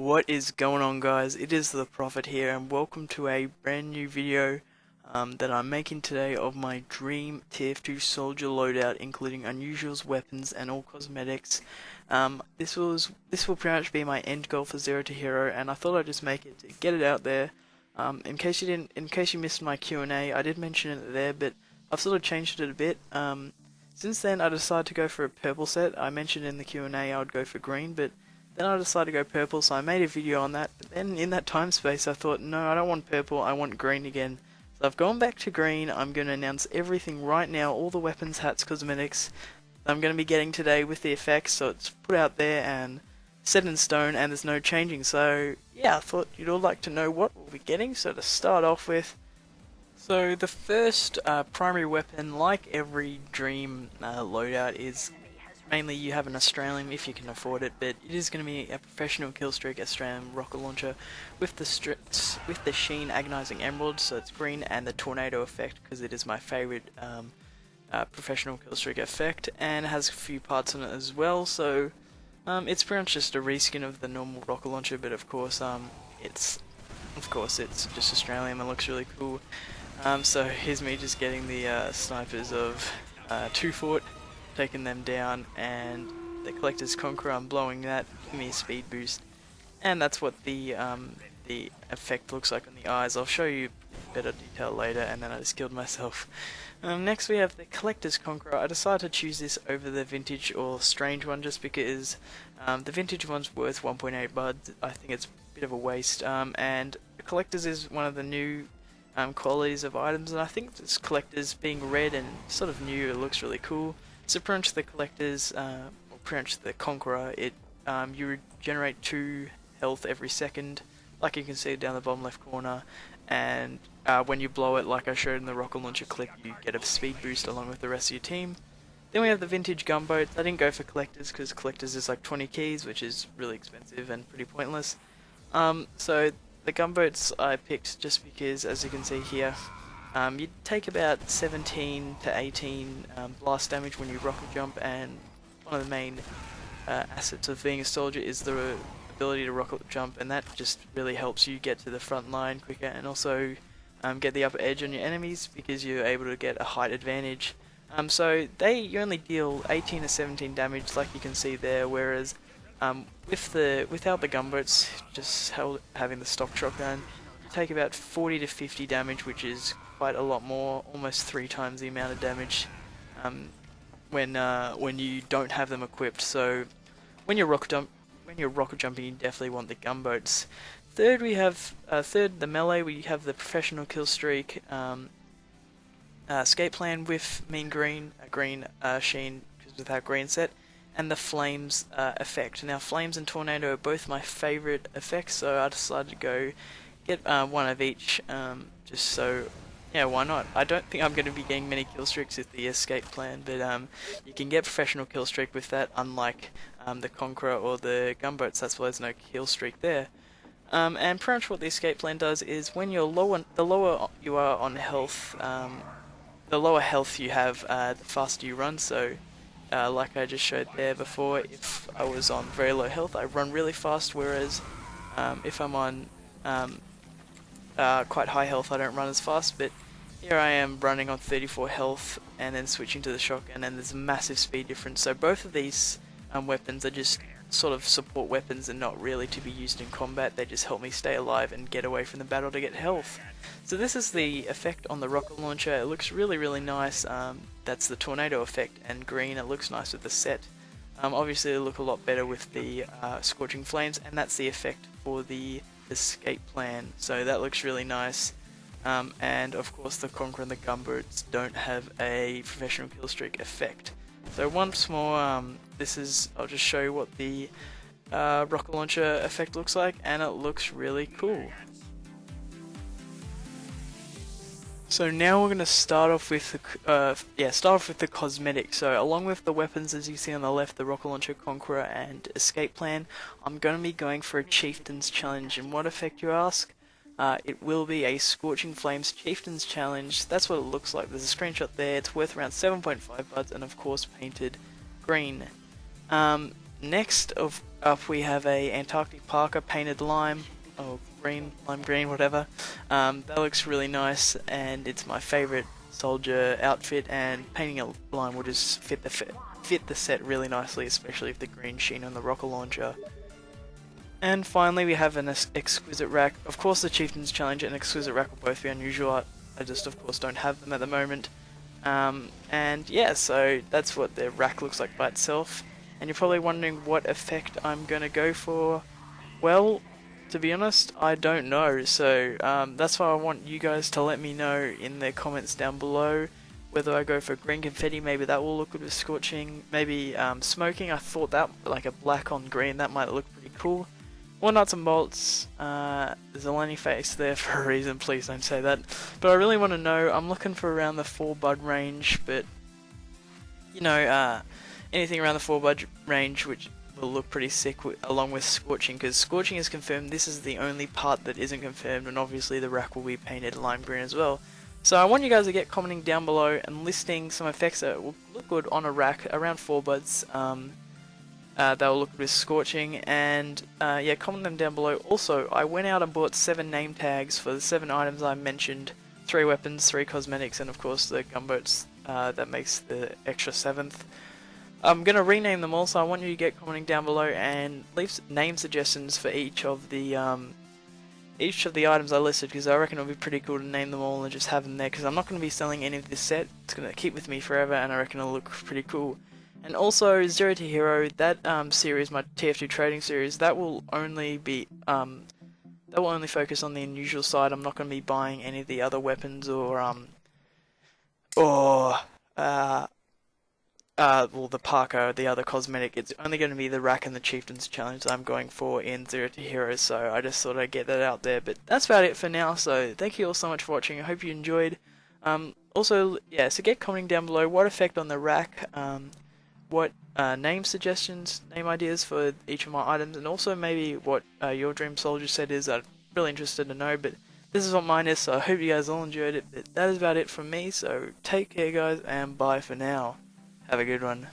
What is going on, guys? It is the Prophet here, and welcome to a brand new video that I'm making today of my dream TF2 soldier loadout, including unusuals, weapons, and all cosmetics. This will pretty much be my end goal for Zero to Hero, and I thought I'd just make it to get it out there. In case you missed my Q&A, I did mention it there, but I've sort of changed it a bit. Since then, I decided to go for a purple set. I mentioned in the Q&A I would go for green, but then I decided to go purple, so I made a video on that. But then in that time space, I thought, no, I don't want purple, I want green again. So I've gone back to green. I'm going to announce everything right now, all the weapons, hats, cosmetics I'm going to be getting today with the effects, so it's put out there and set in stone, and there's no changing. So yeah, I thought you'd all like to know what we'll be getting. So to start off with, so the first primary weapon, like every dream loadout, is mainly you have an Australium if you can afford it, but it is going to be a professional killstreak Australium rocket launcher with the Sheen Agonizing Emerald, so it's green, and the tornado effect because it is my favourite professional killstreak effect, and it has a few parts on it as well. So it's pretty much just a reskin of the normal rocket launcher, but of course it's just Australium and looks really cool. So here's me just getting the snipers of 2 Fort, taking them down, and the collector's Concheror, I'm blowing that, give me a speed boost, and that's what the effect looks like on the eyes. I'll show you better detail later, and then I just killed myself. Next we have the collector's Concheror. I decided to choose this over the vintage or strange one just because the vintage one's worth 1.8 buds. I think it's a bit of a waste, and the collector's is one of the new qualities of items, and I think this collector's being red and sort of new, it looks really cool. So pretty much the collectors, or pretty much the Concheror, you regenerate 2 health every second, like you can see down the bottom left corner, and when you blow it, like I showed in the rocket launcher clip, you get a speed boost along with the rest of your team. Then we have the vintage Gunboats. I didn't go for collectors because collectors is like 20 keys, which is really expensive and pretty pointless. So the Gunboats I picked just because, as you can see here, you take about 17 to 18 blast damage when you rocket jump, and one of the main assets of being a soldier is the ability to rocket jump, and that just really helps you get to the front line quicker, and also get the upper edge on your enemies because you're able to get a height advantage. So you only deal 18 to 17 damage, like you can see there, whereas without the Gunboats, just having the stock shotgun, you take about 40 to 50 damage, which is quite a lot more, almost 3 times the amount of damage when you don't have them equipped. So when you're rocket jumping, you definitely want the Gunboats. Third, we have the melee. We have the professional killstreak escape plan with mean green, Sheen without green set, and the flames effect. Now flames and tornado are both my favourite effects, so I decided to get one of each, just so, yeah, why not? I don't think I'm going to be getting many killstreaks with the escape plan, but you can get professional killstreak with that, unlike the Concheror or the Gunboats. That's why there's no killstreak there. And pretty much what the escape plan does is when you're the lower you are on health, the lower health you have, the faster you run. So like I just showed there before, if I was on very low health, I run really fast, whereas if I'm on quite high health, I don't run as fast. But here I am running on 34 health and then switching to the shotgun, and there's a massive speed difference. So both of these weapons are just sort of support weapons and not really to be used in combat. They just help me stay alive and get away from the battle to get health. So this is the effect on the rocket launcher. It looks really nice. That's the tornado effect, and green, it looks nice with the set. Obviously it'll look a lot better with the Scorching flames, and that's the effect for the escape plan, so that looks really nice. And of course the Concheror and the Gunboats don't have a professional killstreak effect. So once more, I'll just show you what the rocket launcher effect looks like, and it looks really cool. So now we're going to start off with the cosmetic. So along with the weapons, as you see on the left, the rocket launcher, Concheror, and escape plan, I'm going to be going for a Chieftain's challenge. And what effect, you ask? It will be a Scorching Flames Chieftain's challenge. That's what it looks like. There's a screenshot there. It's worth around 7.5 buds, and of course painted green. Next, up we have a Antarctic Parka painted lime, or green, lime green, whatever. That looks really nice, and it's my favourite soldier outfit, and painting a lime will just fit the set really nicely, especially with the green sheen on the rocket launcher. And finally we have an Exquisite Rack. Of course the Chieftain's Challenge and Exquisite Rack will both be unusual. I just of course don't have them at the moment. And yeah, so that's what the rack looks like by itself. And you're probably wondering what effect I'm going to go for. Well, to be honest, I don't know. So that's why I want you guys to let me know in the comments down below whether I go for green confetti. Maybe that will look good with Scorching. Maybe smoking. I thought that like a black on green, that might look pretty cool. Or nuts and bolts. There's a Lenny face there for a reason, please don't say that. But I really want to know, I'm looking for around the 4 bud range, but you know, anything around the 4 bud range which will look pretty sick along with Scorching, because Scorching is confirmed. This is the only part that isn't confirmed, and obviously the rack will be painted lime green as well. So I want you guys to get commenting down below and listing some effects that will look good on a rack around 4 buds. That will look with Scorching, and yeah, comment them down below. Also, I went out and bought 7 name tags for the 7 items I mentioned: 3 weapons, 3 cosmetics, and of course the gunboats. That makes the extra 7th. I'm gonna rename them all, so I want you to get commenting down below and leave name suggestions for each of the items I listed, because I reckon it'll be pretty cool to name them all and just have them there. Because I'm not gonna be selling any of this set; it's gonna keep with me forever, and I reckon it'll look pretty cool. And also, Zero to Hero, that series, my TF2 trading series, that will only be that will only focus on the unusual side. I'm not going to be buying any of the other weapons or well, the Parka, the other cosmetic. It's only going to be the Rack and the Chieftain's Challenge that I'm going for in Zero to Hero. So I just thought I'd get that out there. But that's about it for now. So thank you all so much for watching. I hope you enjoyed. Also, yeah, so get commenting down below what effect on the rack. What name suggestions, name ideas for each of my items, and also maybe what your dream soldier set is. I'm really interested to know, but this is what mine is, so I hope you guys all enjoyed it. But that is about it from me, so take care guys, and bye for now. Have a good one.